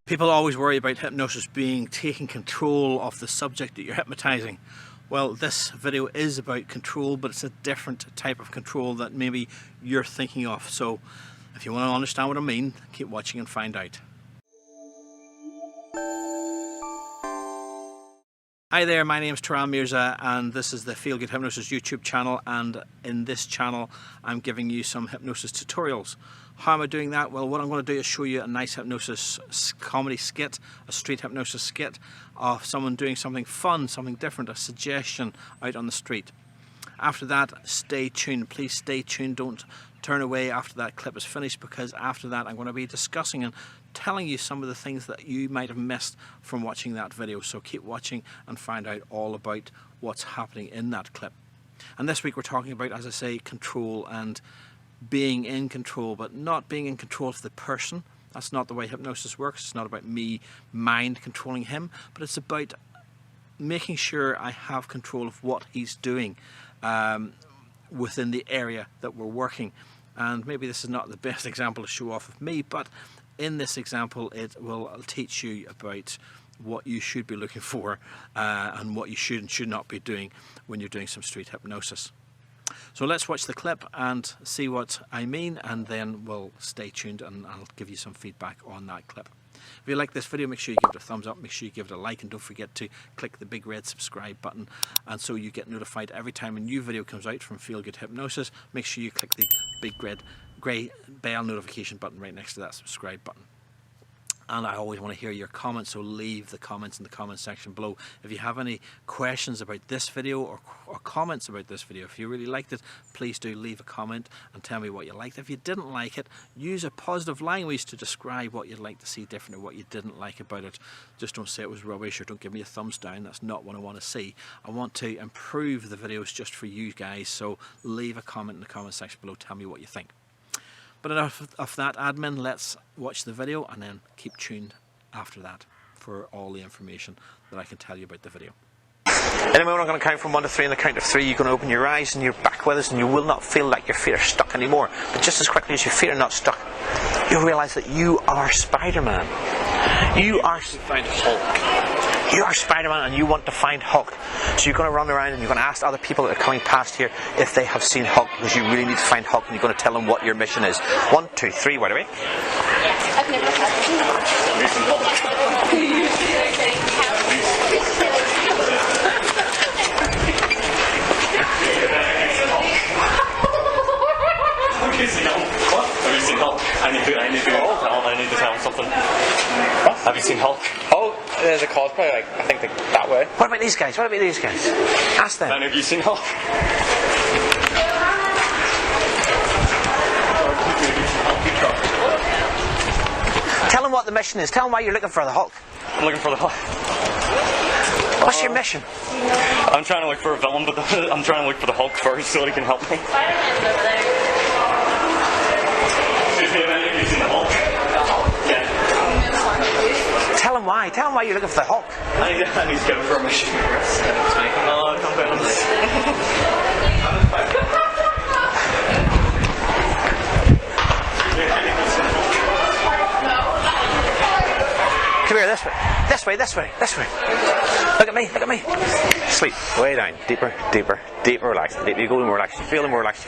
People always worry about hypnosis being taking control of the subject that you're hypnotizing. Well, this video is about control, but it's a different type of control that maybe you're thinking of. So if you want to understand what I mean, keep watching and find out. Hi there, my name is Turan and this is the Feel Good Hypnosis YouTube channel, and in this channel I'm giving you some hypnosis tutorials. How am I doing that? Well, what I'm going to do is show you a nice hypnosis comedy skit, a street hypnosis skit of someone doing something fun, something different, a suggestion out on the street. After that, stay tuned. Please stay tuned. Don't turn away after that clip is finished, because after that I'm going to be discussing and telling you some of the things that you might have missed from watching that video. So keep watching and find out all about what's happening in that clip. And this week we're talking about, as I say, control and being in control, but not being in control of the person. That's not the way hypnosis works. It's not about me mind controlling him, but it's about making sure I have control of what he's doing within the area that we're working. And maybe this is not the best example to show off of me, but in this example it will teach you about what you should be looking for and what you should and should not be doing when you're doing some street hypnosis. So let's watch the clip and see what I mean, and then we'll stay tuned and I'll give you some feedback on that clip. If you like this video, make sure you give it a thumbs up, make sure you give it a like, and don't forget to click the big red subscribe button, and so you get notified every time a new video comes out from Feel Good Hypnosis. Make sure you click the big grey bell notification button right next to that subscribe button. And I always want to hear your comments, so leave the comments in the comment section below. If you have any questions about this video or comments about this video, if you really liked it, please do leave a comment and tell me what you liked. If you didn't like it, use a positive language to describe what you'd like to see different or what you didn't like about it. Just don't say it was rubbish, or don't give me a thumbs down. That's not what I want to see. I want to improve the videos just for you guys, so leave a comment in the comment section below. Tell me what you think. But enough of that admin, let's watch the video and then keep tuned after that for all the information that I can tell you about the video. Anyway, we're going to count from 1 to 3. On the count of 3, you're going to open your eyes and you're back with us, and you will not feel like your feet are stuck anymore. But just as quickly as your feet are not stuck, you'll realise that you are Spider-Man. You are Spider-Man and you want to find Hulk. So you're going to run around and you're going to ask other people that are coming past here if they have seen Hulk, because you really need to find Hulk, and you're going to tell them what your mission is. 1, 2, 3, wait a minute. Have you seen Hulk? I need to tell him something. What? Have you seen Hulk? Oh, there's a cosplay, like, I think that way. What about these guys? Ask them. And have you seen Hulk? Tell them what the mission is. Tell them why you're looking for the Hulk. I'm looking for the Hulk. What's your mission? I'm trying to look for a villain, but I'm trying to look for the Hulk first so he can help me. Spider-Man's over there. Tell him why. Tell him why you're looking for the Hulk. I need to go for a mission. Oh, come down. Come here, this way. Look at me. Sleep. Way down. Deeper, relax. The deeper you go, the more relaxed you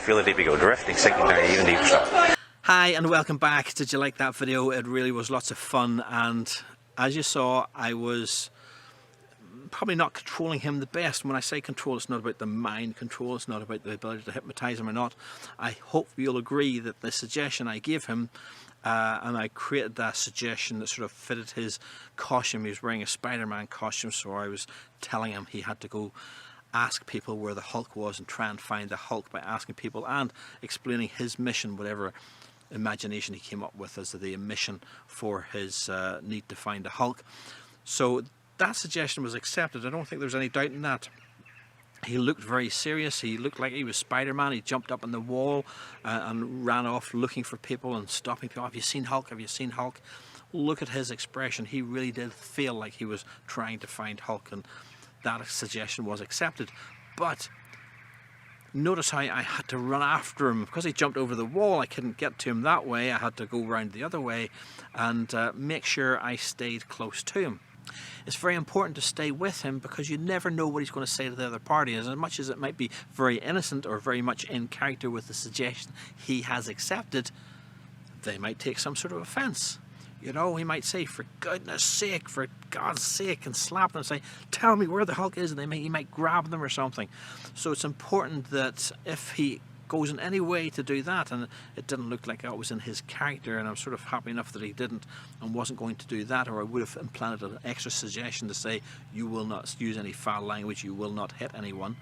feel, the deeper you go. Drifting, sinking down, even deeper stuff. Hi and welcome back. Did you like that video? It really was lots of fun, and as you saw, I was probably not controlling him the best. When I say control, it's not about the mind control, it's not about the ability to hypnotize him or not. I hope you'll agree that the suggestion I gave him, and I created that suggestion that sort of fitted his costume. He was wearing a Spider-Man costume, so I was telling him he had to go ask people where the Hulk was and try and find the Hulk by asking people and explaining his mission, whatever imagination he came up with as the mission for his need to find a Hulk. So that suggestion was accepted. I don't think there was any doubt in that. He looked very serious. He looked like he was Spider-Man. He jumped up on the wall and ran off looking for people and stopping people. Have you seen Hulk? Have you seen Hulk? Look at his expression. He really did feel like he was trying to find Hulk, and that suggestion was accepted. But Notice how I had to run after him because he jumped over the wall. I couldn't get to him that way. I had to go round the other way and make sure I stayed close to him. It's very important to stay with him because you never know what he's going to say to the other party. As much as it might be very innocent or very much in character with the suggestion he has accepted, they might take some sort of offence. You know, he might say, for goodness sake, for God's sake, and slap them and say, tell me where the Hulk is, and he might grab them or something. So it's important that if he goes in any way to do that, and it didn't look like that was in his character, and I'm sort of happy enough that he didn't and wasn't going to do that, or I would have implanted an extra suggestion to say, you will not use any foul language, you will not hit anyone.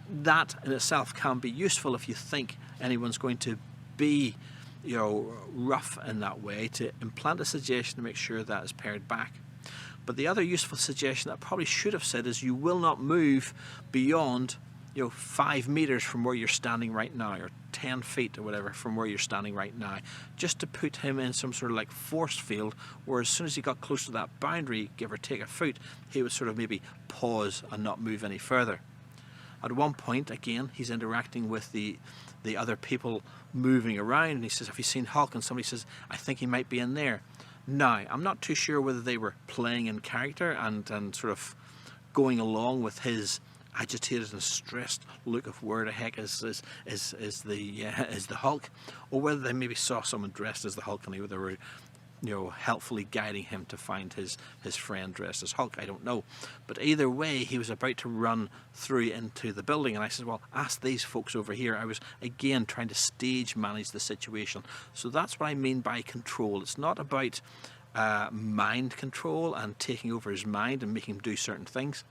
That in itself can be useful if you think anyone's going to be, you know, rough in that way, to implant a suggestion to make sure that is pared back. But the other useful suggestion that I probably should have said is you will not move beyond, you know, 5 meters from where you're standing right now, or 10 feet or whatever from where you're standing right now, just to put him in some sort of like force field where as soon as he got close to that boundary, give or take a foot, he would sort of maybe pause and not move any further. At one point, again, he's interacting with the other people moving around, and he says, have you seen Hulk? And somebody says, I think he might be in there. Now, I'm not too sure whether they were playing in character and sort of going along with his agitated and stressed look of where the heck is the Hulk, or whether they maybe saw someone dressed as the Hulk and they were, you know, helpfully guiding him to find his friend dressed as Hulk. I don't know. But either way, he was about to run through into the building, and I said, well, ask these folks over here. I was again trying to stage manage the situation. So that's what I mean by control. It's not about mind control and taking over his mind and making him do certain things.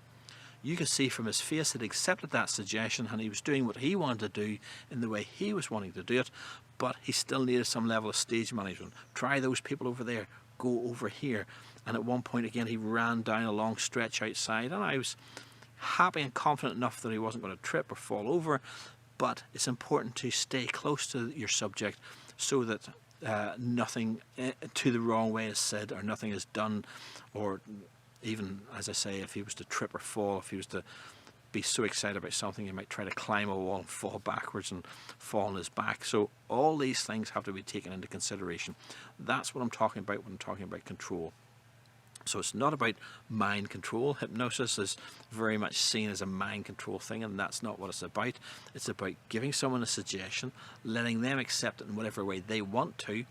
You can see from his face that he accepted that suggestion and he was doing what he wanted to do in the way he was wanting to do it, but he still needed some level of stage management. Try those people over there, go over here. And at one point again he ran down a long stretch outside, and I was happy and confident enough that he wasn't going to trip or fall over. But it's important to stay close to your subject so that nothing to the wrong way is said or nothing is done, or even, as I say, if he was to trip or fall, if he was to be so excited about something, he might try to climb a wall and fall backwards and fall on his back. So all these things have to be taken into consideration. That's what I'm talking about when I'm talking about control. So it's not about mind control. Hypnosis is very much seen as a mind control thing, and that's not what it's about. It's about giving someone a suggestion, letting them accept it in whatever way they want to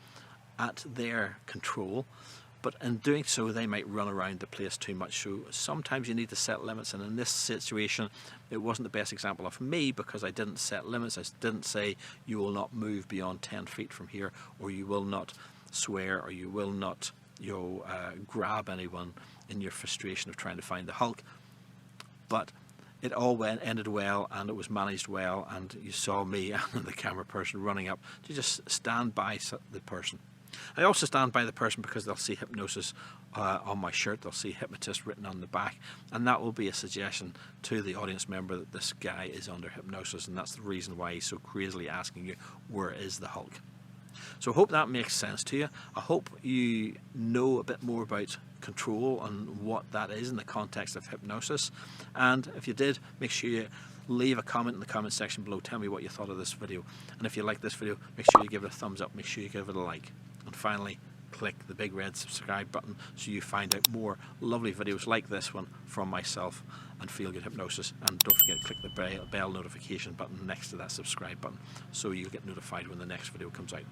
at their control. But in doing so, they might run around the place too much. So sometimes you need to set limits. And in this situation, it wasn't the best example of me because I didn't set limits. I didn't say you will not move beyond 10 feet from here, or you will not swear, or you will not, grab anyone in your frustration of trying to find the Hulk. But it all ended well, and it was managed well. And you saw me and the camera person running up to just stand by the person. I also stand by the person because they'll see hypnosis on my shirt, they'll see hypnotist written on the back, and that will be a suggestion to the audience member that this guy is under hypnosis, and that's the reason why he's so crazily asking you, where is the Hulk? So I hope that makes sense to you. I hope you know a bit more about control and what that is in the context of hypnosis, and if you did, make sure you leave a comment in the comment section below. Tell me what you thought of this video, and if you like this video, make sure you give it a thumbs up, make sure you give it a like. And finally, click the big red subscribe button so you find out more lovely videos like this one from myself and Feel Good Hypnosis. And don't forget to click the bell notification button next to that subscribe button so you'll get notified when the next video comes out.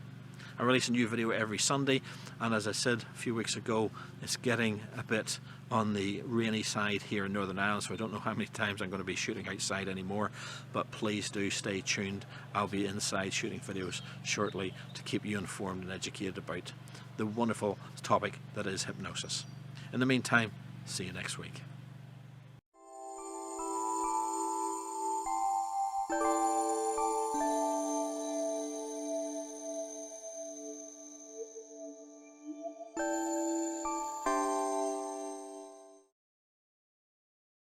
I release a new video every Sunday, and as I said a few weeks ago, it's getting a bit on the rainy side here in Northern Ireland, so I don't know how many times I'm going to be shooting outside anymore, but please do stay tuned. I'll be inside shooting videos shortly to keep you informed and educated about the wonderful topic that is hypnosis. In the meantime, see you next week.